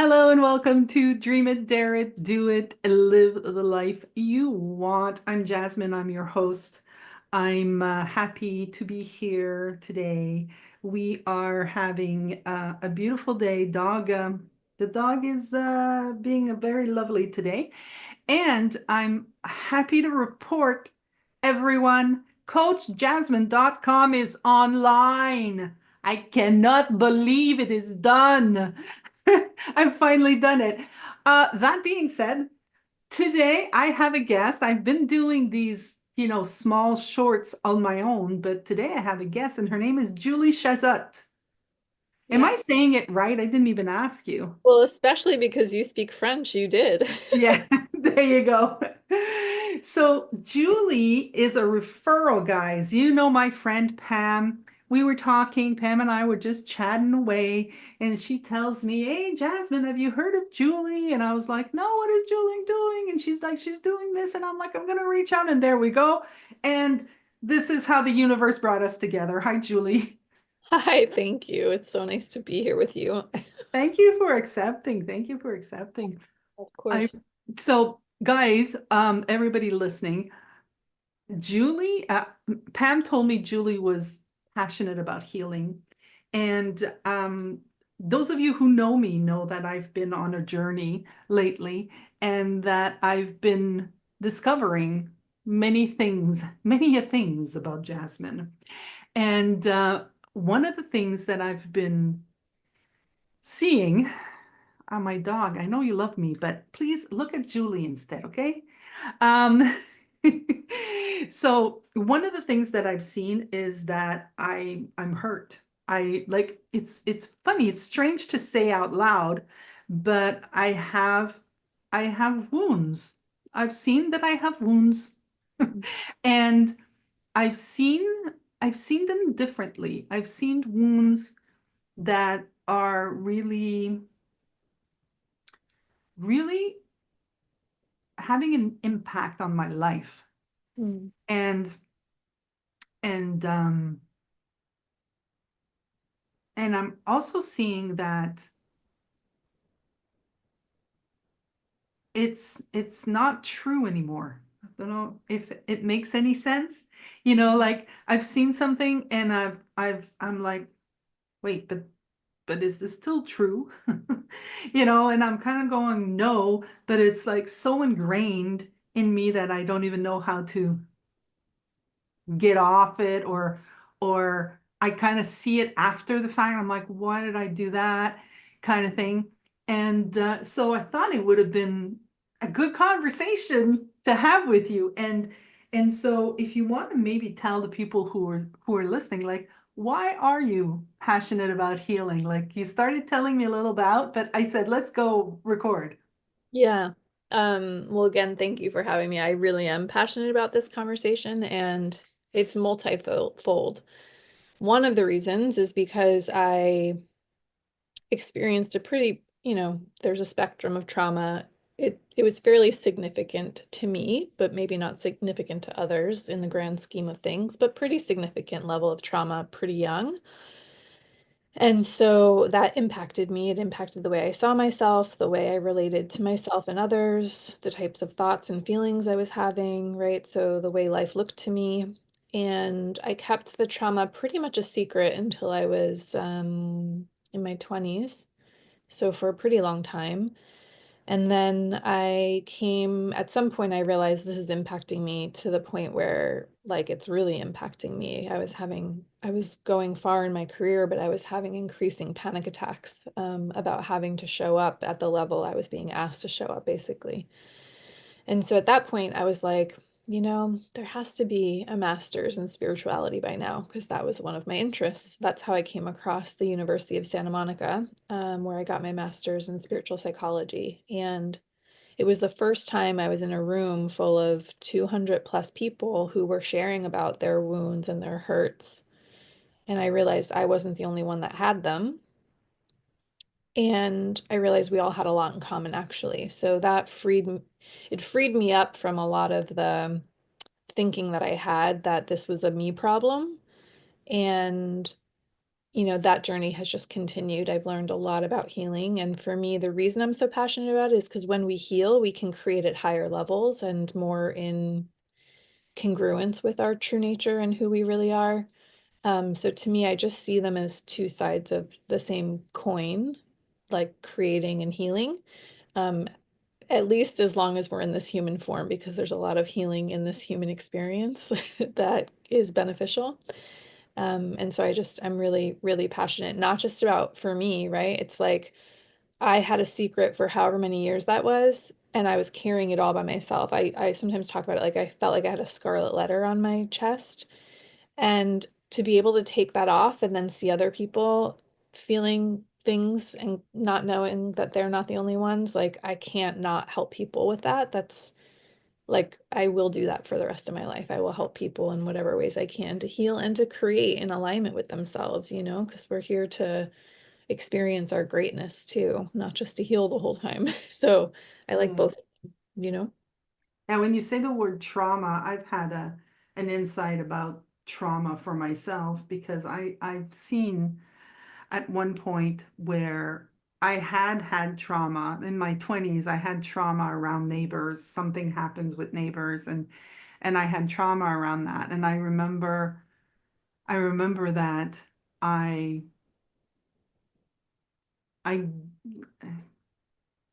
Hello and welcome to Dream It, Dare It, Do It, Live the Life You Want. I'm Jasmine, I'm your host. I'm happy to be here today. We are having a beautiful day. The dog is being very lovely today. And I'm happy to report, everyone, CoachJasmine.com is online. I cannot believe it is done. I've finally done it. That being said, today I have a guest. I've been doing these, small shorts on my own, but today I have a guest, and her name is Julie Chazotte. Am Yeah. I saying it right? I didn't even ask you. Well, especially because you speak French, you did. Yeah, there you go. So Julie is a referral, guys. You know my friend Pam. We were talking, Pam and I were just chatting away, and she tells me, "Hey, Jasmine, have you heard of Julie?" And I was like, "No, what is Julie doing?" And she's like, "She's doing this." And I'm like, "I'm gonna reach out." And there we go. And this is how the universe brought us together. Hi, Julie. Hi, thank you. It's so nice to be here with you. Thank you for accepting. Thank you for accepting. Of I course. so guys, everybody listening, Julie, Pam told me Julie was passionate about healing. And those of you who know me know that I've been on a journey lately and that I've been discovering many things about Jasmine. And one of the things that I've been seeing on my dog, I know you love me, but please look at Julie instead, okay? Um, so one of the things that I've seen is that I'm hurt. I like it's funny, it's strange to say out loud, but I have wounds. I've seen that I have wounds. And I've seen I've seen them differently. I've seen wounds that are really having an impact on my life. Mm. And and um and I'm also seeing that it's not true anymore. I don't know if it makes any sense. Like I've seen something and I'm like, wait, but is this still true? And I'm kind of going, no, but it's like so ingrained in me that I don't even know how to get off it, or I kind of see it after the fact. I'm like, why did I do that? Kind of thing. And so I thought it would have been a good conversation to have with you. And so if you want to maybe tell the people who are listening, like, why are you passionate about healing? Like you started telling me a little about, but I said, let's go record. Yeah. Well, again, thank you for having me. I really am passionate about this conversation and it's multifold. One of the reasons is because I experienced a pretty, there's a spectrum of trauma. It was fairly significant to me, but maybe not significant to others in the grand scheme of things, but pretty significant level of trauma pretty young. And so that impacted me. It impacted the way I saw myself, the way I related to myself and others, the types of thoughts and feelings I was having, right? So the way life looked to me. And I kept the trauma pretty much a secret until I was in my 20s. So for a pretty long time. And then at some point, I realized this is impacting me to the point where, like, it's really impacting me. I was going far in my career, but I was having increasing panic attacks about having to show up at the level I was being asked to show up, basically. And so at that point, I was like, there has to be a master's in spirituality by now, because that was one of my interests. That's how I came across the University of Santa Monica, where I got my master's in spiritual psychology. And it was the first time I was in a room full of 200 plus people who were sharing about their wounds and their hurts. And I realized I wasn't the only one that had them. And I realized we all had a lot in common, actually. So it freed me up from a lot of the thinking that I had that this was a me problem. And that journey has just continued. I've learned a lot about healing. And for me, the reason I'm so passionate about it is because when we heal, we can create at higher levels and more in congruence with our true nature and who we really are. So to me, I just see them as two sides of the same coin, like creating and healing. Um, at least as long as we're in this human form, because there's a lot of healing in this human experience that is beneficial. And so I'm really, really passionate, not just about for me, right? It's like I had a secret for however many years that was, and I was carrying it all by myself. I sometimes talk about it like I felt like I had a scarlet letter on my chest. And to be able to take that off and then see other people feeling things and not knowing that they're not the only ones, like I can't not help people with that. That's like I will do that for the rest of my life. I will help people in whatever ways I can to heal and to create in alignment with themselves, because we're here to experience our greatness too, not just to heal the whole time. So I like Yeah. both, you know? Now, when you say the word trauma, I've had an insight about trauma for myself because I've seen at one point where I had trauma in my 20s. I had trauma around neighbors. Something happens with neighbors and I had trauma around that. And I remember that I I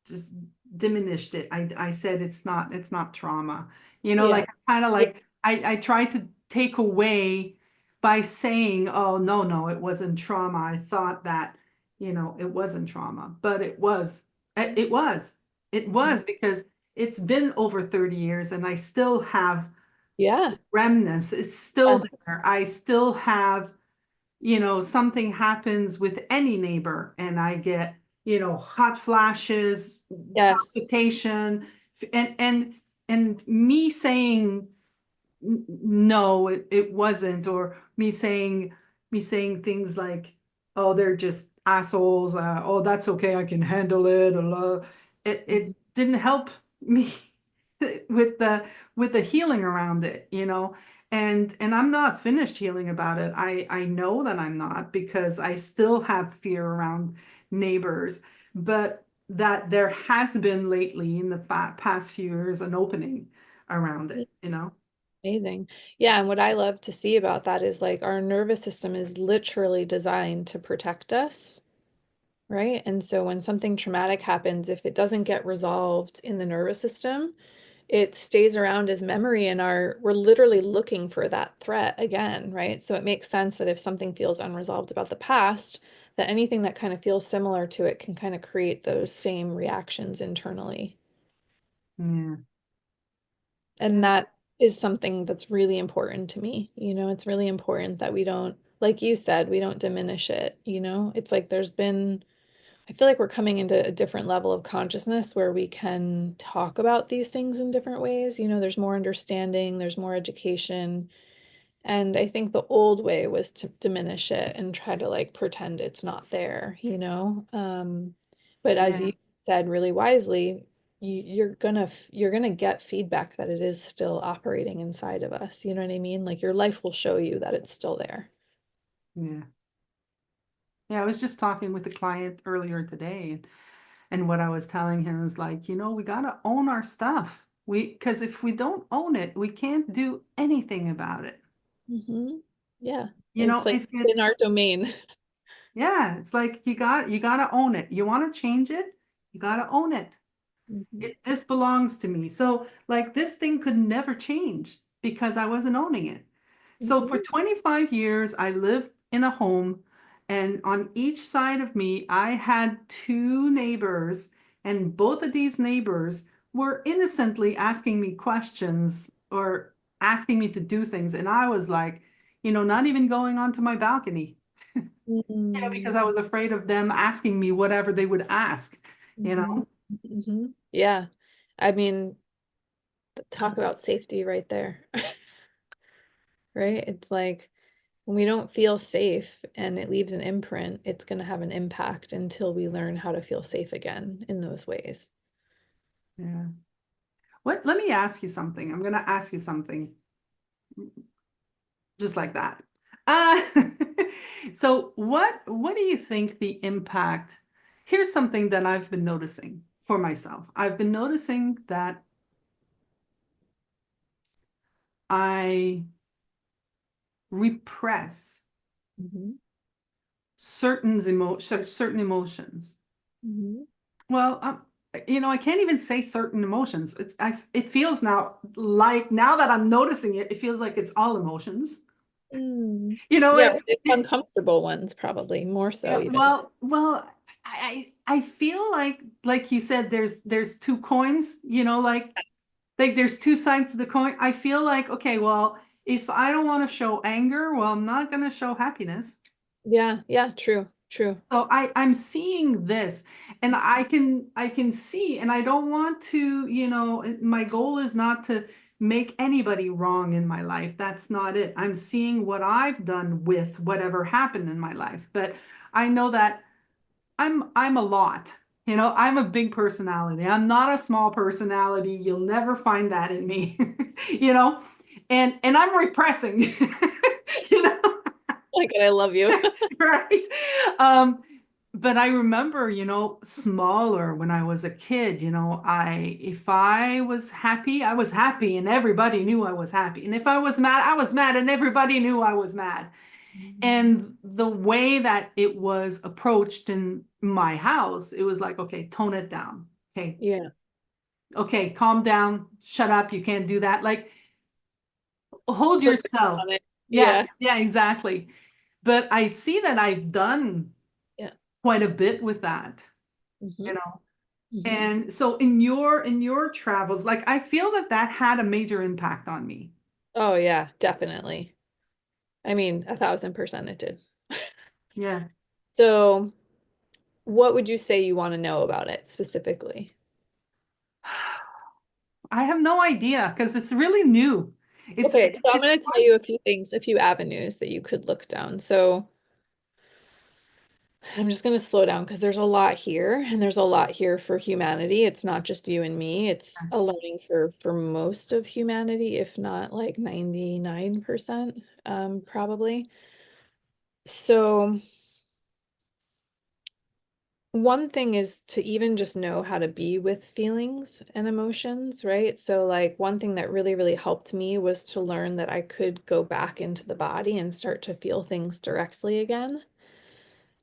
just diminished it. I said it's not trauma. Yeah. Like kind of Yeah. like I tried to take away by saying, oh no, no, it wasn't trauma. I thought that, it wasn't trauma, but it was. It was. It Mhm. was because it's been over 30 years and I still have Yeah. remnants. It's still there. I still have something happens with any neighbor and I get, hot flashes, Yes. palpitation, and me saying no, it wasn't, or me saying things like, oh, they're just assholes, oh, that's okay, I can handle it, it Mhm. didn't help me with the healing around it. And I'm not finished healing about it. I know that I'm not because I still have fear around neighbors, but that there has been lately in the past few years an opening around it. Amazing. Yeah, and what I love to see about that is like our nervous system is literally designed to protect us, right? And so when something traumatic happens, if it doesn't get resolved in the nervous system, it stays around as memory and we're literally looking for that threat again, right? So it makes sense that if something feels unresolved about the past, that anything that kind of feels similar to it can kind of create those same reactions internally. Yeah. And that is something that's really important to me. It's really important that we don't, like you said, we don't diminish it. It's like I feel like we're coming into a different level of consciousness where we can talk about these things in different ways. There's more understanding, there's more education. And I think the old way was to diminish it and try to like pretend it's not there. But as Yeah. you said really wisely, you're gonna get feedback that it is still operating inside of us. You know what I mean? Like your life will show you that it's still there. Yeah. Yeah, I was just talking with a client earlier today, and what I was telling him is like, we gotta own our stuff. Because if we don't own it, we can't do anything about it. Yeah, You it's know, like if in it's our domain. yeah, it's like you gotta own it. You want to change it, you gotta own it. Mhm. This belongs to me. So like this thing could never change because I wasn't owning it. So for Mhm. 25 years, I lived in a home, and on each side of me, I had two neighbors, and both of these neighbors were innocently asking me questions or asking me to do things. And I was like, not even going onto my balcony, because Mm. I was afraid of them asking me whatever they would ask, you Mhm. know? Mhm. Yeah. I mean, talk about safety right there, right? It's like when we don't feel safe and it leaves an imprint, it's going to have an impact until we learn how to feel safe again in those ways. Yeah. Let me ask you something. I'm going to ask you something just like that. Uh, So what do you think the impact? Here's something that I've been noticing for myself. I've been noticing that I repress Mhm. certain emotions. Mhm. Well, I can't even say certain emotions. It feels now like now that I'm noticing it, it feels like it's all emotions. Mm. You know, Yeah, the uncomfortable ones probably more so yeah, even. well, I feel like you said, there's two coins, like there's two sides to the coin. I feel like, okay, well, if I don't want to show anger, well, I'm not going to show happiness. Yeah, yeah, true, true. So I'm seeing this, and I can see, and I don't want to, my goal is not to make anybody wrong in my life. That's not it. I'm seeing what I've done with whatever happened in my life. But I know that I'm a lot. I'm a big personality. I'm not a small personality. You'll never find that in me. You know, and I'm repressing. You know, Like, I love you. right? Um, but I remember, smaller when I was a kid, if I was happy, I was happy and everybody knew I was happy. And if I was mad and everybody knew I was mad. And the way that it was approached in my house, it was like, okay, tone it down. Okay. Yeah, Okay, calm down, shut up, you can't do that. Like, hold put the yourself. on it. Yeah, Yeah. yeah, exactly. But I see that I've done Yeah. quite a bit with that, you Hmm. know. Hmm. And so in your travels, like I feel that that had a major impact on me. Oh yeah, definitely. I mean, 1,000% it did. Yeah. So, what would you say you want to know about it specifically? I have no idea because it's really new. It's Okay, it's so I'm it's going to tell quite you a few things, a few avenues that you could look down. So, I'm just going to slow down because there's a lot here, and there's a lot here for humanity. It's not just you and me, it's a learning curve for most of humanity, if not like 99%, probably. So, one thing is to even just know how to be with feelings and emotions, right? So, like, one thing that really, really helped me was to learn that I could go back into the body and start to feel things directly again.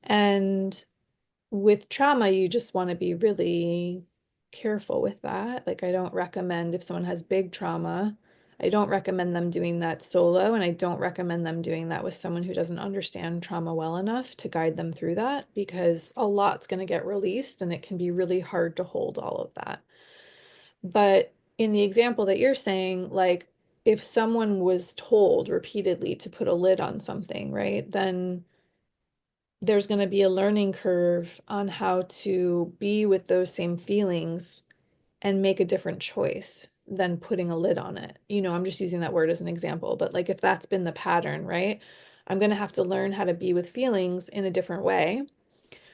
And with trauma, you just want to be really careful with that. Like, I don't recommend if someone has big trauma, I don't recommend them doing that solo, and I don't recommend them doing that with someone who doesn't understand trauma well enough to guide them through that because a lot's going to get released and it can be really hard to hold all of that. But in the example that you're saying, like, if someone was told repeatedly to put a lid on something, right, then there's going to be a learning curve on how to be with those same feelings and make a different choice than putting a lid on it. I'm just using that word as an example, but like if that's been the pattern, right? I'm going to have to learn how to be with feelings in a different way.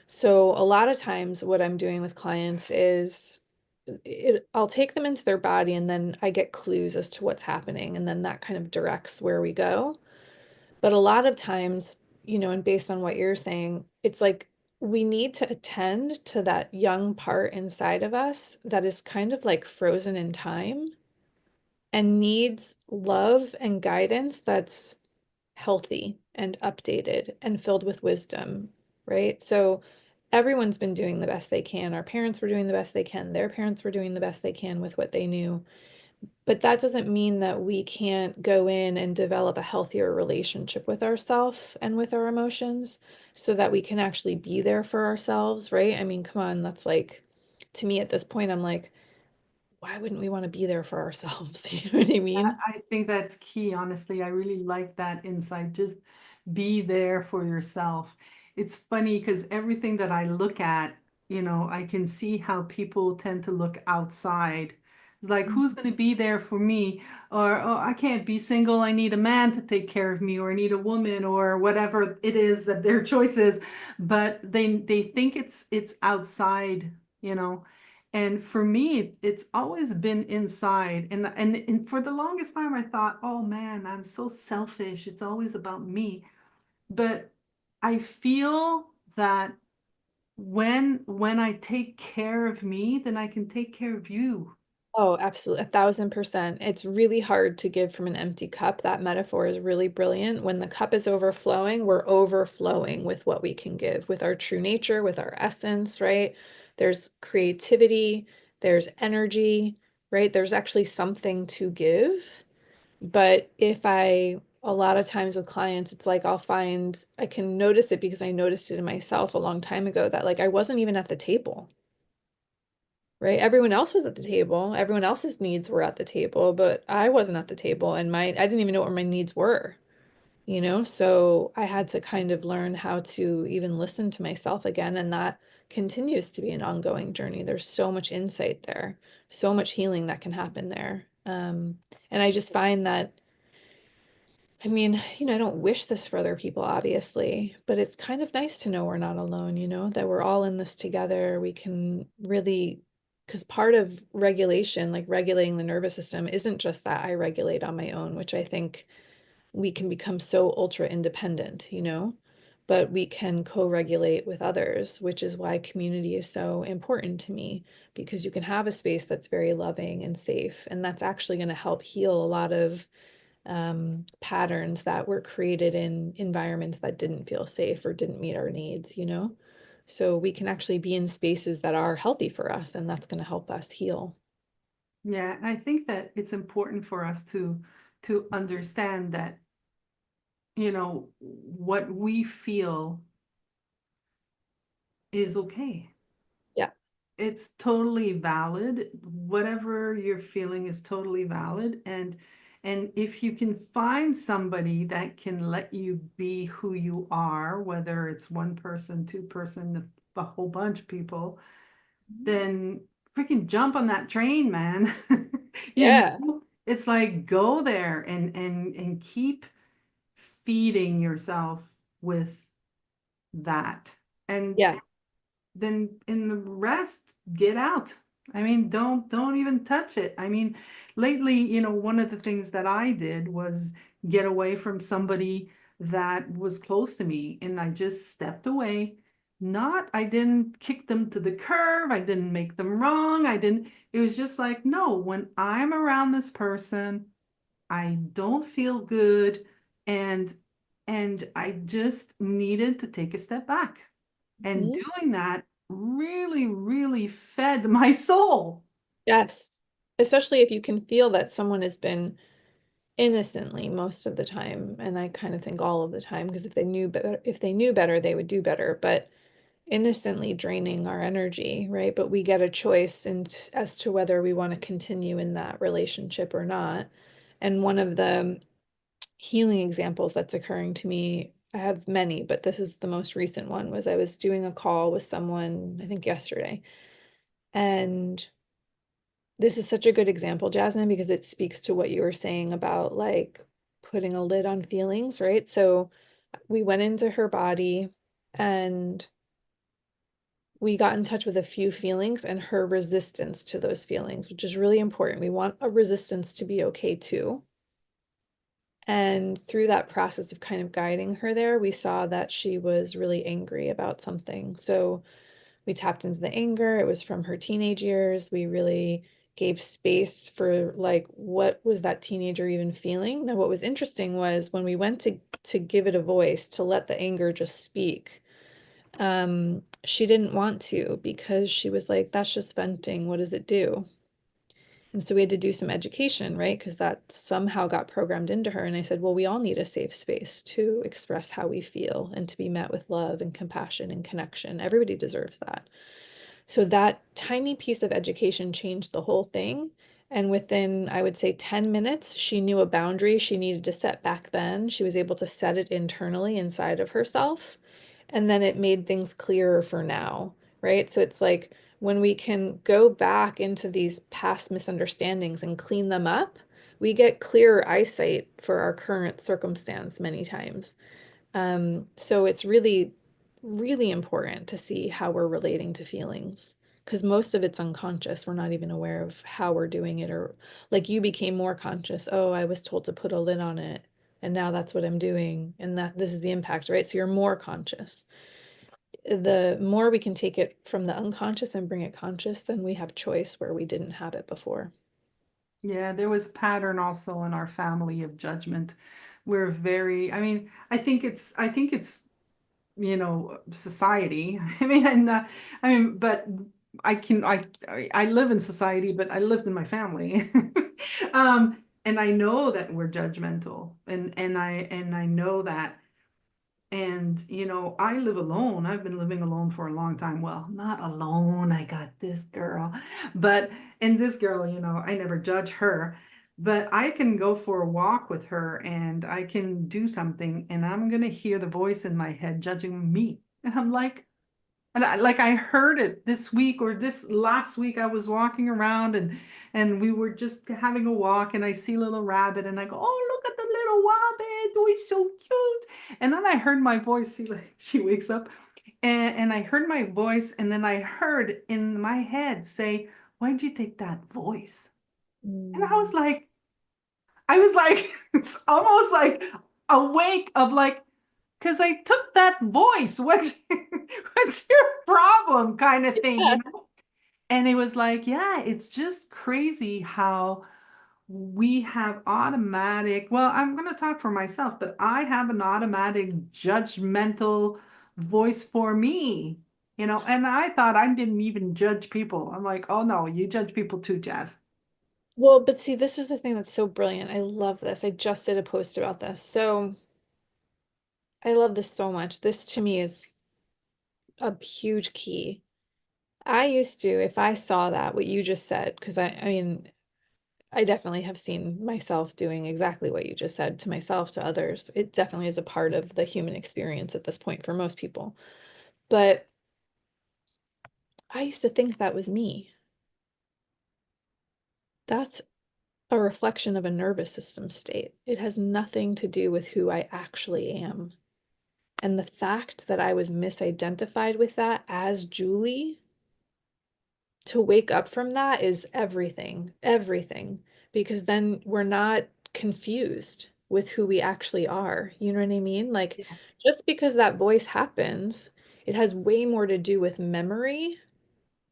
So a lot of times what I'm doing with clients is I'll take them into their body and then I get clues as to what's happening and then that kind of directs where we go. But a lot of times, and based on what you're saying, it's like we need to attend to that young part inside of us that is kind of like frozen in time and needs love and guidance that's healthy and updated and filled with wisdom, right? So everyone's been doing the best they can. Our parents were doing the best they can. Their parents were doing the best they can with what they knew. But that doesn't mean that we can't go in and develop a healthier relationship with ourselves and with our emotions so that we can actually be there for ourselves, right? I mean, come on, that's like, to me at this point, I'm like, why wouldn't we want to be there for ourselves? You know what I mean? I think that's key, honestly. I really like that insight. Just be there for yourself. It's funny because everything that I look at, I can see how people tend to look outside. It's like, who's going to be there for me? Or, oh, I can't be single. I need a man to take care of me, or I need a woman, or whatever it is that their choice is. But they think it's outside, you know. And for me, it's always been inside. And for the longest time, I thought, oh man, I'm so selfish. It's always about me. but I feel that when I take care of me, then I can take care of you. Oh, absolutely. 1,000%. It's really hard to give from an empty cup. That metaphor is really brilliant. When the cup is overflowing, we're overflowing with what we can give, with our true nature, with our essence, right? There's creativity, there's energy, right? There's actually something to give. But if a lot of times with clients, it's like I can notice it because I noticed it in myself a long time ago that like I wasn't even at the table, right? Everyone else was at the table. Everyone else's needs were at the table, but I wasn't at the table and I didn't even know what my needs were, you know? So I had to kind of learn how to even listen to myself again. And that continues to be an ongoing journey. There's so much insight there, so much healing that can happen there. And I just find that I mean, I don't wish this for other people, obviously, but it's kind of nice to know we're not alone, that we're all in this together. We can really, because part of regulation, like regulating the nervous system, isn't just that I regulate on my own, which I think we can become so ultra independent, but we can co-regulate with others, which is why community is so important to me, because you can have a space that's very loving and safe, and that's actually going to help heal a lot of patterns that were created in environments that didn't feel safe or didn't meet our needs. So we can actually be in spaces that are healthy for us, and that's going to help us heal. Yeah, and I think that it's important for us to understand that, what we feel is okay. Yeah. It's totally valid. Whatever you're feeling is totally valid. And if you can find somebody that can let you be who you are, whether it's one person, two person, a whole bunch of people, then freaking jump on that train, man. You Yeah. know, it's like go there and keep feeding yourself with that. And Yeah. then in the rest, get out. I mean, don't even touch it. I mean, lately, one of the things that I did was get away from somebody that was close to me, and I just stepped away. I didn't kick them to the curb. I didn't make them wrong. It was just like, no, when I'm around this person, I don't feel good, and I just needed to take a step back. And Mhm. doing that really, really fed my soul. Yes. Especially if you can feel that someone has been innocently most of the time, and I kind of think all of the time, because if they knew better, they would do better, but innocently draining our energy, right? But we get a choice as to whether we want to continue in that relationship or not. And one of the healing examples that's occurring to me, I have many, but this is the most recent one, was I was doing a call with someone, I think yesterday. And this is such a good example, Jasmine, because it speaks to what you were saying about like putting a lid on feelings, right? So we went into her body and we got in touch with a few feelings and her resistance to those feelings, which is really important. We want a resistance to be okay too. And through that process of kind of guiding her there, we saw that she was really angry about something. So we tapped into the anger. It was from her teenage years. We really gave space for like what was that teenager even feeling. Now, what was interesting was when we went to give it a voice, to let the anger just speak, she didn't want to because she was like, that's just venting. What does it do? And so we had to do some education, right? Because that somehow got programmed into her. And I said, well, we all need a safe space to express how we feel and to be met with love and compassion and connection. Everybody deserves that. So that tiny piece of education changed the whole thing. And within, I would say, 10 minutes, she knew a boundary she needed to set back then. She was able to set it internally inside of herself. And then it made things clearer for now, right? So it's like when we can go back into these past misunderstandings and clean them up, we get clearer eyesight for our current circumstance many times. So it's really, really important to see how we're relating to feelings because most of it's unconscious. We're not even aware of how we're doing it, or like you became more conscious. Oh, I was told to put a lid on it. and now that's what I'm doing, and that this is the impact, right? So you're more conscious. The more we can take it from the unconscious and bring it conscious, then we have choice where we didn't have it before. Yeah, there was a pattern also in our family of judgment. We're very, I mean, I think it's, you know, society. I mean, I mean, but I live in society, but I lived in my family. And I know that we're judgmental, and I know that. And, you know, I live alone. I've been living alone for a long time. Well, not alone. I got this girl. But, and this girl, you know, I never judge her, but I can go for a walk with her and I can do something and I'm going to hear the voice in my head judging me. And I'm like, like I heard it this week or this last week. I was walking around and we were just having a walk and I see a little rabbit and I go, oh, look at the little rabbit. Oh, he's so cute. And then I heard my voice. See, like she wakes up and I heard my voice and then I heard in my head say, why'd you take that voice? And Mm. I was like, it's almost like awake of like, because I took that voice. What's your problem kind of thing, you Yeah. know? And it was like, yeah, it's just crazy how we have automatic, well, I'm going to talk for myself, but I have an automatic judgmental voice for me, you know, and I thought I didn't even judge people. I'm like, oh no, you judge people too, Jazz. Well, but see, this is the thing that's so brilliant. I love this. I just did a post about this. So I love this so much. This to me is a huge key. I used to, if I saw that, what you just said, because I mean, I definitely have seen myself doing exactly what you just said to myself, to others. It definitely is a part of the human experience at this point for most people. But I used to think that was me. That's a reflection of a nervous system state. It has nothing to do with who I actually am. And the fact that I was misidentified with that as Julie, to wake up from that is everything, everything, because then we're not confused with who we actually are. You know what I mean? Like, Yeah. just because that voice happens, it has way more to do with memory,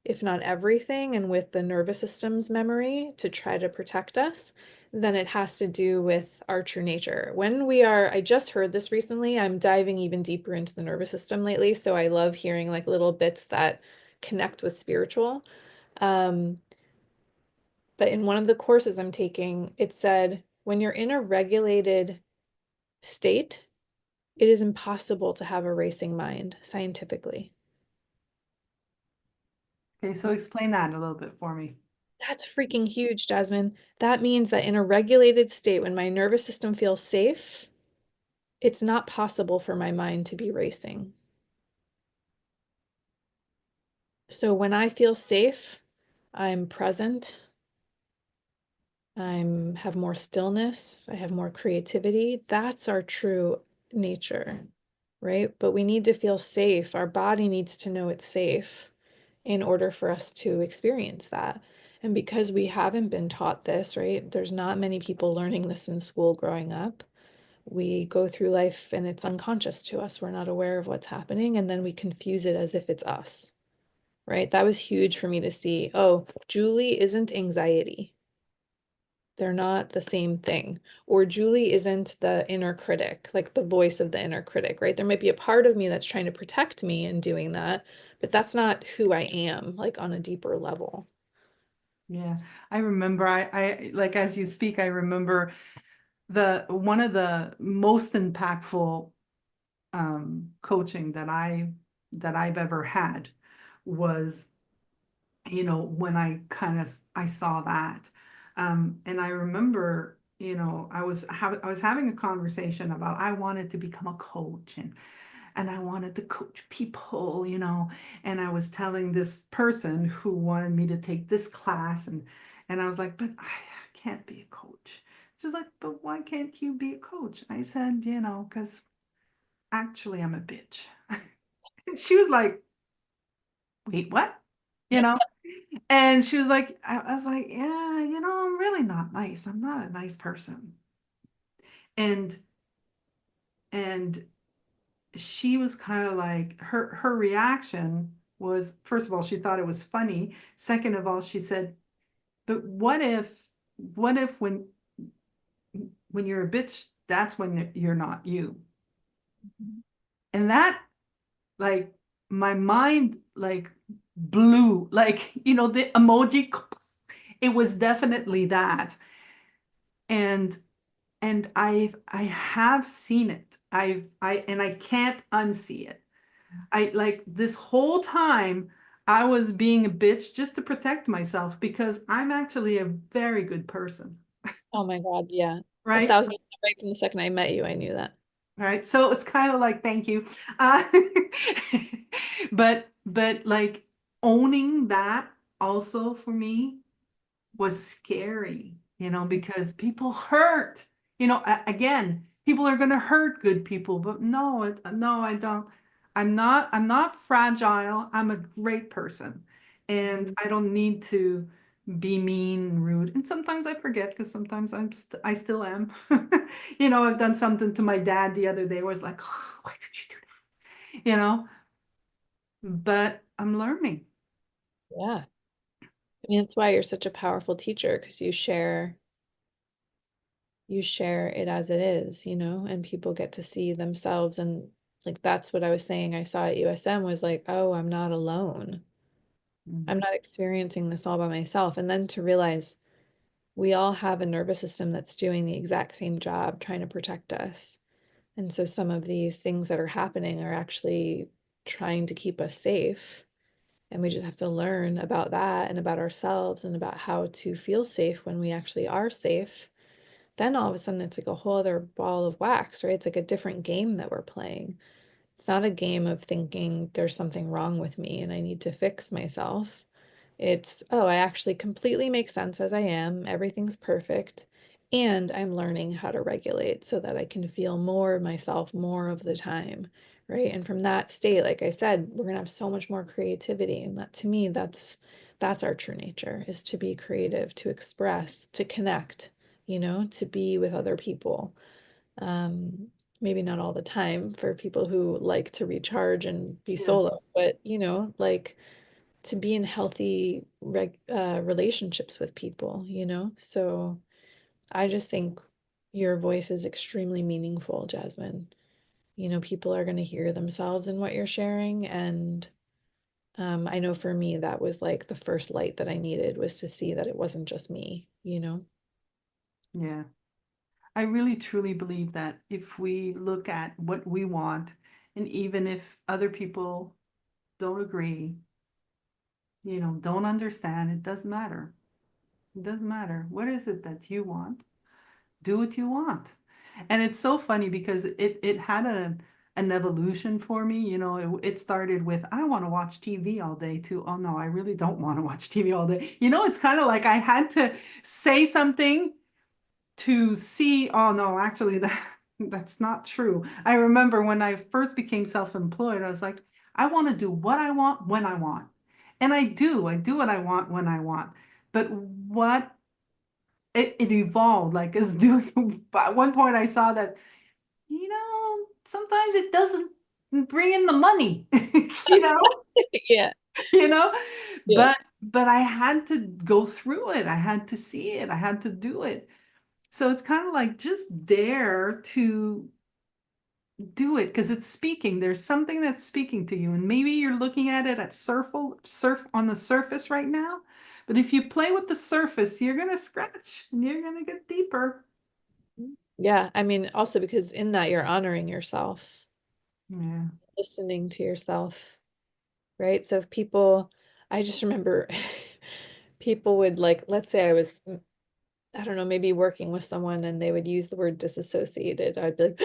if not everything, and with the nervous system's memory to try to protect us, than it has to do with our true nature. When we are, I just heard this recently, I'm diving even deeper into the nervous system lately, so I love hearing like little bits that connect with spiritual. Um, but in one of the courses I'm taking, it said when you're in a regulated state, it is impossible to have a racing mind scientifically. Okay, so explain that a little bit for me. That's freaking huge, Jasmine. That means that in a regulated state, when my nervous system feels safe, it's not possible for my mind to be racing. So when I feel safe, I'm present, I'm have more stillness, I have more creativity. That's our true nature, right? But we need to feel safe. Our body needs to know it's safe in order for us to experience that. And because we haven't been taught this, right? There's not many people learning this in school growing up. We go through life and it's unconscious to us. We're not aware of what's happening. And then we confuse it as if it's us, right? That was huge for me to see. Oh, Julie isn't anxiety. They're not the same thing. Or Julie isn't the inner critic, like the voice of the inner critic, right? There might be a part of me that's trying to protect me in doing that, but that's not who I am, like on a deeper level. Yeah, I remember I like as you speak, I remember the one of the most impactful coaching that I've ever had was, you know, when I saw that. And I remember, you know, I was having a conversation about I wanted to become a coach and I wanted to coach people, you know, and I was telling this person who wanted me to take this class and I was like, but I can't be a coach. She's like, but why can't you be a coach? I said, you know, because actually I'm a bitch. And she was like, wait, what? You know? And she was like, I was like, yeah, you know, I'm really not nice. I'm not a nice person. And and she was kind of like, her reaction was, first of all, she thought it was funny. Second of all, she said, but what if when you're a bitch, that's when you're not you. And that, like, my mind like blew, like, the emoji, it was definitely that. And I have seen it. I can't unsee it. I like this whole time I was being a bitch just to protect myself because I'm actually a very good person, Oh my God, yeah. A right? thousand, right from the second I met you, I knew that. Right. So it's kind of like, thank you. Uh, but like owning that also for me was scary, because people hurt. Again, people are going to hurt good people, but no, no, I don't. I'm not fragile. I'm a great person. And Mhm. I don't need to be mean and rude. And sometimes I forget because sometimes I still am. I've done something to my dad the other day. Was like, oh, why did you do that? But I'm learning. Yeah. I mean, that's why you're such a powerful teacher because you share it as it is, and people get to see themselves. And like that's what I was saying I saw at USM was like, oh, I'm not alone. Mm. I'm not experiencing this all by myself. And then to realize we all have a nervous system that's doing the exact same job trying to protect us. And so some of these things that are happening are actually trying to keep us safe. And we just have to learn about that and about ourselves and about how to feel safe when we actually are safe. Then all of a sudden it's like a whole other ball of wax, right? It's like a different game that we're playing. It's not a game of thinking there's something wrong with me and I need to fix myself. It's, oh, I actually completely make sense as I am. Everything's perfect. And I'm learning how to regulate so that I can feel more of myself more of the time. Right. And from that state, like I said, we're gonna have so much more creativity. And that to me, that's our true nature is to be creative, to express, to connect, to be with other people. Um, Maybe not all the time for people who like to recharge and be Yeah. solo, but like to be in healthy relationships with people, So I just think your voice is extremely meaningful, Jasmine. People are going to hear themselves in what you're sharing. And I know for me, that was like the first light that I needed was to see that it wasn't just me. Yeah. I really truly believe that if we look at what we want, and even if other people don't agree, don't understand, it doesn't matter. It doesn't matter. What is it that you want? Do what you want. And it's so funny because it had an evolution for me. It started with, I want to watch TV all day, to, oh no, I really don't want to watch TV all day. It's kind of like I had to say something to see, oh no, actually that's not true. I remember when I first became self-employed, I was like, I want to do what I want when I want. And I do what I want when I want. But what it evolved, like, is doing, at one point I saw that, sometimes it doesn't bring in the money, you know, Yeah, you know, yeah. but I had to go through it. I had to see it. I had to do it. So it's kind of like just dare to do it because it's speaking. There's something that's speaking to you, and maybe you're looking at it at surf on the surface right now. But if you play with the surface, you're gonna scratch and you're gonna get deeper. Yeah, I mean, also because in that you're honoring yourself, Yeah. listening to yourself, right? So if people, I just remember people would like, let's say I was, I don't know, maybe working with someone and they would use the word disassociated. I'd be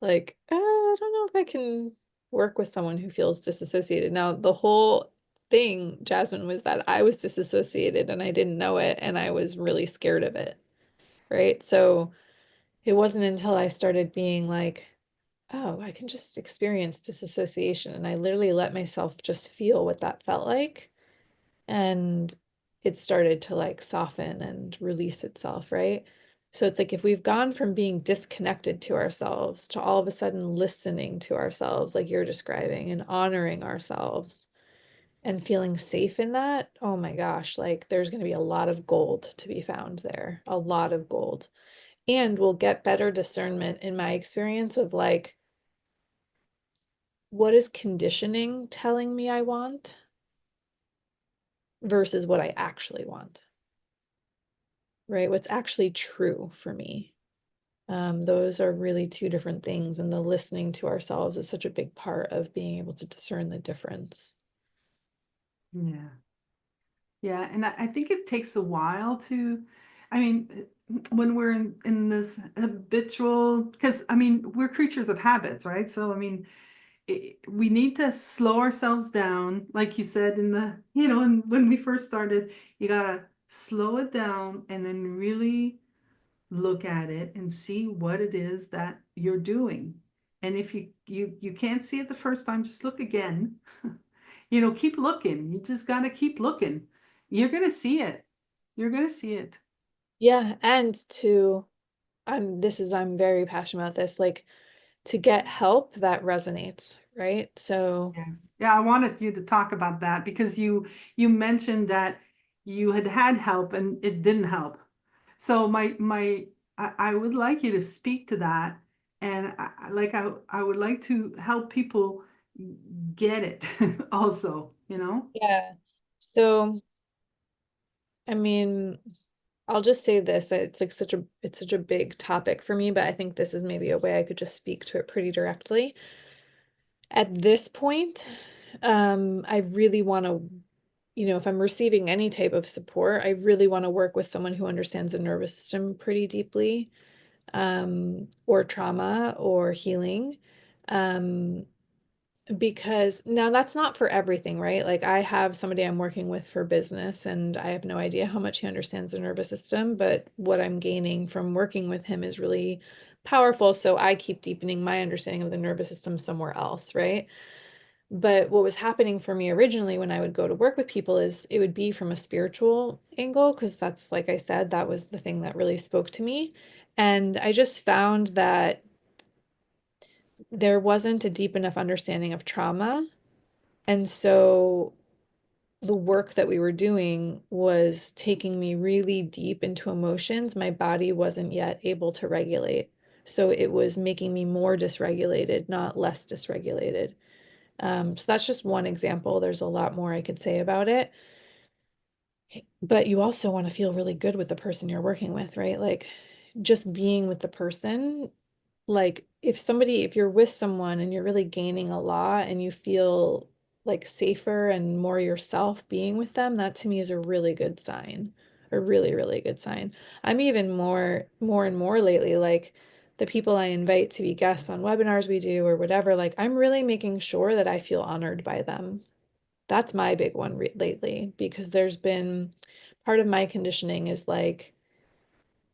like, I don't know if I can work with someone who feels disassociated. Now, the whole thing, Jasmine, was that I was disassociated and I didn't know it and I was really scared of it, right? So it wasn't until I started being like, oh, I can just experience disassociation. And I literally let myself just feel what that felt like. And it started to like soften and release itself, right? So it's like if we've gone from being disconnected to ourselves to all of a sudden listening to ourselves, like you're describing, and honoring ourselves and feeling safe in that, oh my gosh, like there's going to be a lot of gold to be found there, a lot of gold. And we'll get better discernment in my experience of like, what is conditioning telling me I want versus what I actually want, right? What's actually true for me. Those are really two different things, and the listening to ourselves is such a big part of being able to discern the difference. Yeah. Yeah, and I think it takes a while to, I mean, when we're in this habitual, because I mean, we're creatures of habits, right? So I mean, we need to slow ourselves down, like you said in the, when we first started, you gotta slow it down and then really look at it and see what it is that you're doing. And if you can't see it the first time, just look again. Keep looking. You just gotta keep looking. You're gonna see it. You're gonna see it. Yeah, and to I'm very passionate about this, like to get help that resonates, right? So Yes. Yeah, I wanted you to talk about that because you mentioned that you had had help and it didn't help. So I would like you to speak to that, and I would like to help people get it also, you know? yeah. So I mean, I'll just say this, that it's such a big topic for me, but I think this is maybe a way I could just speak to it pretty directly. At this point, I really want to, if I'm receiving any type of support, I really want to work with someone who understands the nervous system pretty deeply, or trauma or healing. Um, because now that's not for everything, right? Like I have somebody I'm working with for business and I have no idea how much he understands the nervous system, but what I'm gaining from working with him is really powerful. So I keep deepening my understanding of the nervous system somewhere else, right? But what was happening for me originally when I would go to work with people is it would be from a spiritual angle, because that's, like I said, that was the thing that really spoke to me. And I just found that there wasn't a deep enough understanding of trauma. And so the work that we were doing was taking me really deep into emotions my body wasn't yet able to regulate. So it was making me more dysregulated, not less dysregulated. So that's just one example. There's a lot more I could say about it. But you also want to feel really good with the person you're working with, right? Like just being with the person, like if you're with someone and you're really gaining a lot and you feel like safer and more yourself being with them, that to me is a really good sign. A really, really good sign. I'm even more and more lately, like the people I invite to be guests on webinars we do or whatever, like I'm really making sure that I feel honored by them. That's my big one lately, because there's been part of my conditioning is like,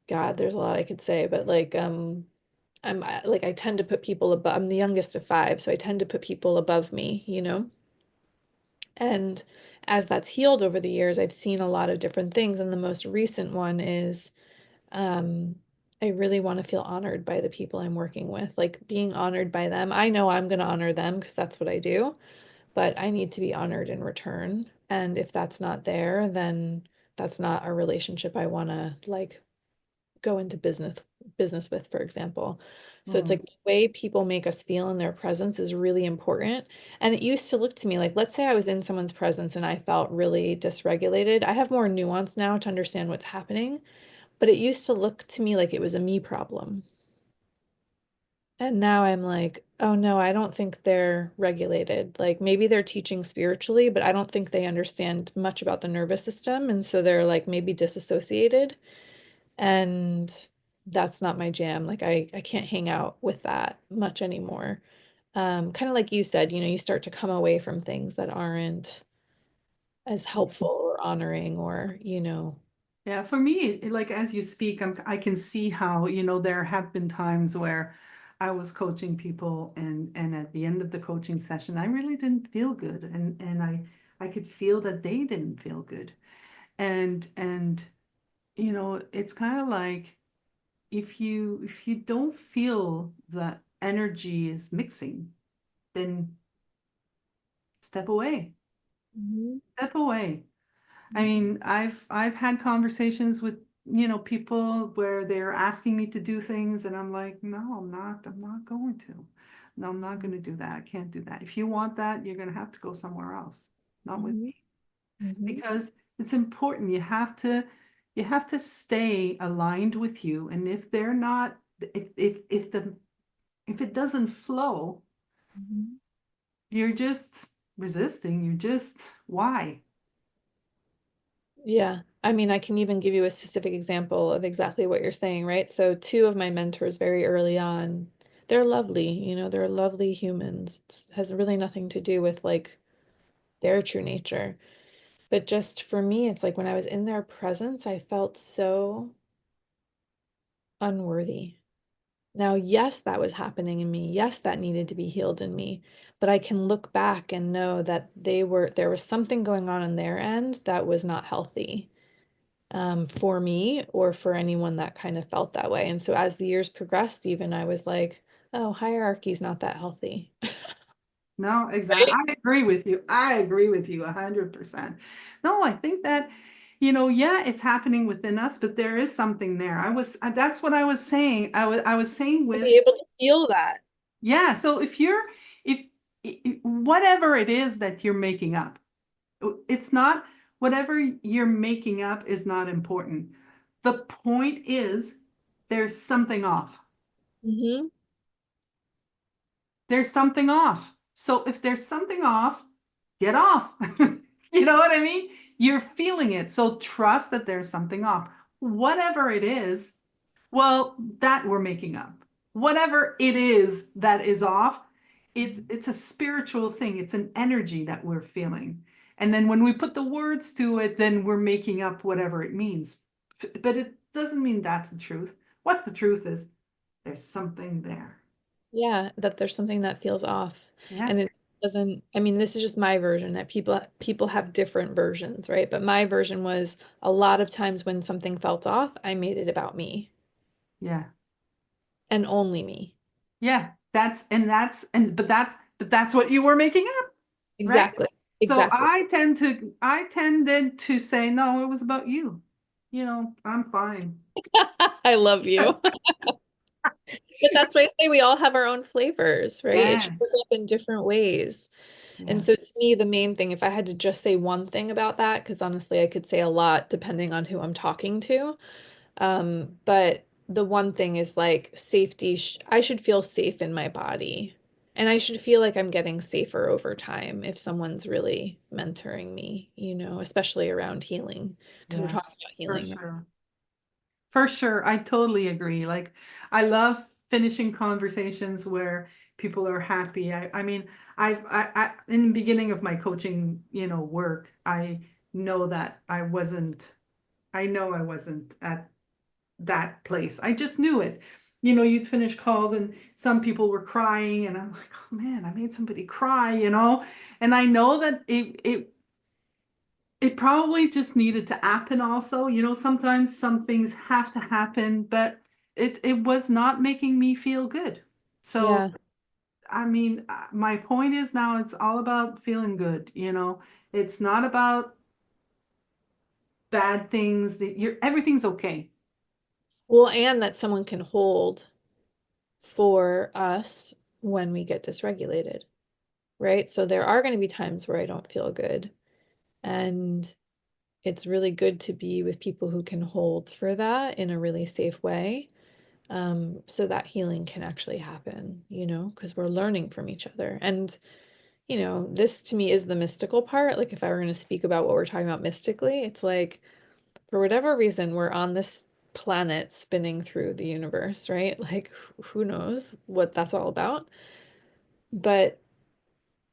God, there's a lot I could say, but like, like I tend to put people above, I'm the youngest of five, so I tend to put people above me, you know? And as that's healed over the years, I've seen a lot of different things. And the most recent one is um, I really want to feel honored by the people I'm working with, like being honored by them. I know I'm going to honor them because that's what I do, but I need to be honored in return. And if that's not there, then that's not a relationship I want to like go into business with, for example. So it's Mm. like the way people make us feel in their presence is really important. And it used to look to me like, let's say I was in someone's presence and I felt really dysregulated. I have more nuance now to understand what's happening, but it used to look to me like it was a me problem. And now I'm like, oh no, I don't think they're regulated. Like maybe they're teaching spiritually, but I don't think they understand much about the nervous system. And so they're like maybe disassociated. And that's not my jam. Like I can't hang out with that much anymore. Kind of like you said, you start to come away from things that aren't as helpful or honoring or. Yeah, for me, like as you speak, I can see how, there have been times where I was coaching people and at the end of the coaching session, I really didn't feel good and I could feel that they didn't feel good. And it's kind of like if you don't feel that energy is mixing, then step away. Mhm. Step away. I mean, I've had conversations with, people where they're asking me to do things and I'm like, no, I'm not. I'm not going to. No, I'm not going to do that. I can't do that. If you want that, you're going to have to go somewhere else, not with Mhm. me. Mhm. Because it's important. You have to stay aligned with you. And if they're not, if it doesn't flow, Mhm. you're just resisting. You're just why? Yeah. I mean, I can even give you a specific example of exactly what you're saying, right? So, two of my mentors very early on, they're lovely, they're lovely humans. It has really nothing to do with like their true nature. But just for me, it's like when I was in their presence, I felt so unworthy. Now, yes, that was happening in me. Yes, that needed to be healed in me. But I can look back and know that there was something going on their end that was not healthy, for me or for anyone that kind of felt that way. And so as the years progressed, even I was like, oh, hierarchy's not that healthy. No, exactly. Right? I agree with you. I agree with you 100%. No, I think that, yeah, it's happening within us, but there is something there. That's what I was saying. I was saying To with, be able to feel that. yeah. So if whatever it is that you're making up, it's not, whatever you're making up is not important. The point is there's something off. Hmm. There's something off. So if there's something off, get off. You know what I mean? You're feeling it. So trust that there's something off. Whatever it is, well, that we're making up. Whatever it is that is off, it's a spiritual thing. It's an energy that we're feeling. And then when we put the words to it, then we're making up whatever it means. But it doesn't mean that's the truth. What's the truth is there's something there. Yeah, that there's something that feels off. Yeah. And it doesn't, I mean, this is just my version that people have different versions, right? But my version was a lot of times when something felt off, I made it about me Yeah. and only me. Yeah, but that's what you were making up, right? Exactly. So Exactly. I tended to say, no, it was about you. I'm fine. I love you. But that's why I say we all have our own flavors, right? It shows Yes. up in different ways. And Yeah. so to me, the main thing, if I had to just say one thing about that, because honestly, I could say a lot depending on who I'm talking to. But the one thing is like safety. I should feel safe in my body. And I should feel like I'm getting safer over time if someone's really mentoring me, especially around healing, because we're Yeah, talking about for healing. sure. For sure. I totally agree. Like I love finishing conversations where people are happy. I mean, in the beginning of my coaching, work, I know that I know I wasn't at that place. I just knew it. You'd finish calls and some people were crying, and I'm like, oh man, I made somebody cry. And I know that it probably just needed to happen also. Sometimes some things have to happen, but it was not making me feel good. So, Yeah. I mean, my point is now it's all about feeling good. It's not about bad things that everything's okay. Well, and that someone can hold for us when we get dysregulated, right? So there are going to be times where I don't feel good. And it's really good to be with people who can hold for that in a really safe way, so that healing can actually happen, because we're learning from each other. And, this to me is the mystical part. Like, if I were going to speak about what we're talking about mystically, it's like, for whatever reason, we're on this planet spinning through the universe, right? Like, who knows what that's all about? But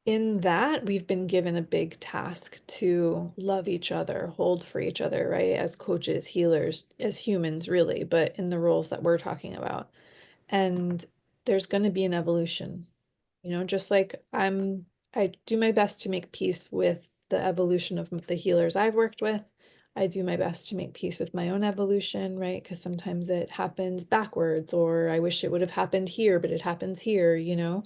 in that, we've been given a big task to love each other, hold for each other, right? As coaches, healers, as humans, really, but in the roles that we're talking about. And there's going to be an evolution, just like I do my best to make peace with the evolution of the healers I've worked with. I do my best to make peace with my own evolution, right? Because sometimes it happens backwards, or I wish it would have happened here, but it happens here, you know?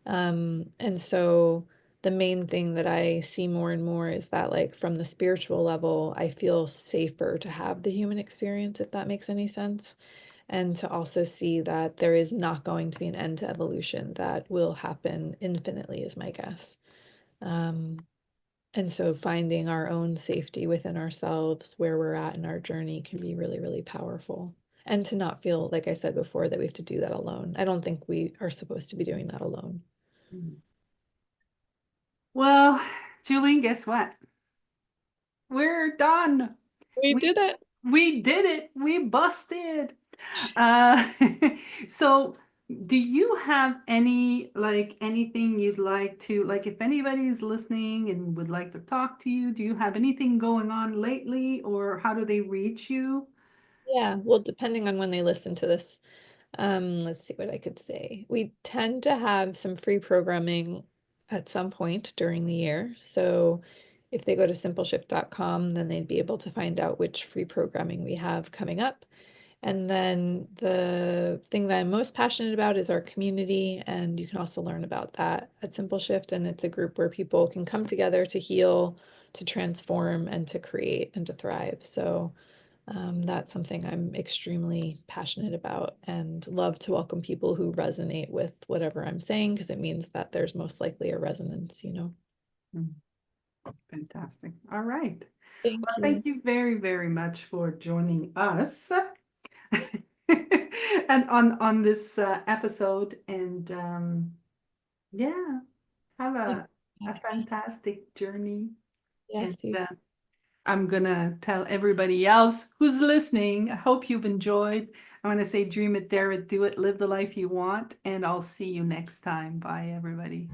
And so the main thing that I see more and more is that, like, from the spiritual level, I feel safer to have the human experience, if that makes any sense. And to also see that there is not going to be an end to evolution, that will happen infinitely, is my guess. Um, and so finding our own safety within ourselves, where we're at in our journey, can be really, really powerful. And to not feel, like I said before, that we have to do that alone. I don't think we are supposed to be doing that alone. Mm. Well, Julie, guess what? We're done. We We did it. we did it. We busted. Uh, so do you have any like anything you'd like to like if anybody's listening and would like to talk to you, do you have anything going on lately or how do they reach you? Yeah, well, depending on when they listen to this, let's see what I could say. We tend to have some free programming at some point during the year. So if they go to simpleshift.com, then they'd be able to find out which free programming we have coming up. And then the thing that I'm most passionate about is our community, and you can also learn about that at Simple Shift. And it's a group where people can come together to heal, to transform, and to create and to thrive. So that's something I'm extremely passionate about, and love to welcome people who resonate with whatever I'm saying, because it means that there's most likely a resonance, you know. Mm, fantastic. All right. Thank Well, you. thank you very, very much for joining us and on this episode. And yeah, have Thank you for a having me. fantastic journey. And Yes, you too. I'm gonna tell everybody else who's listening, I hope you've enjoyed. I want to say dream it, dare it, do it, live the life you want, and I'll see you next time. Bye, everybody.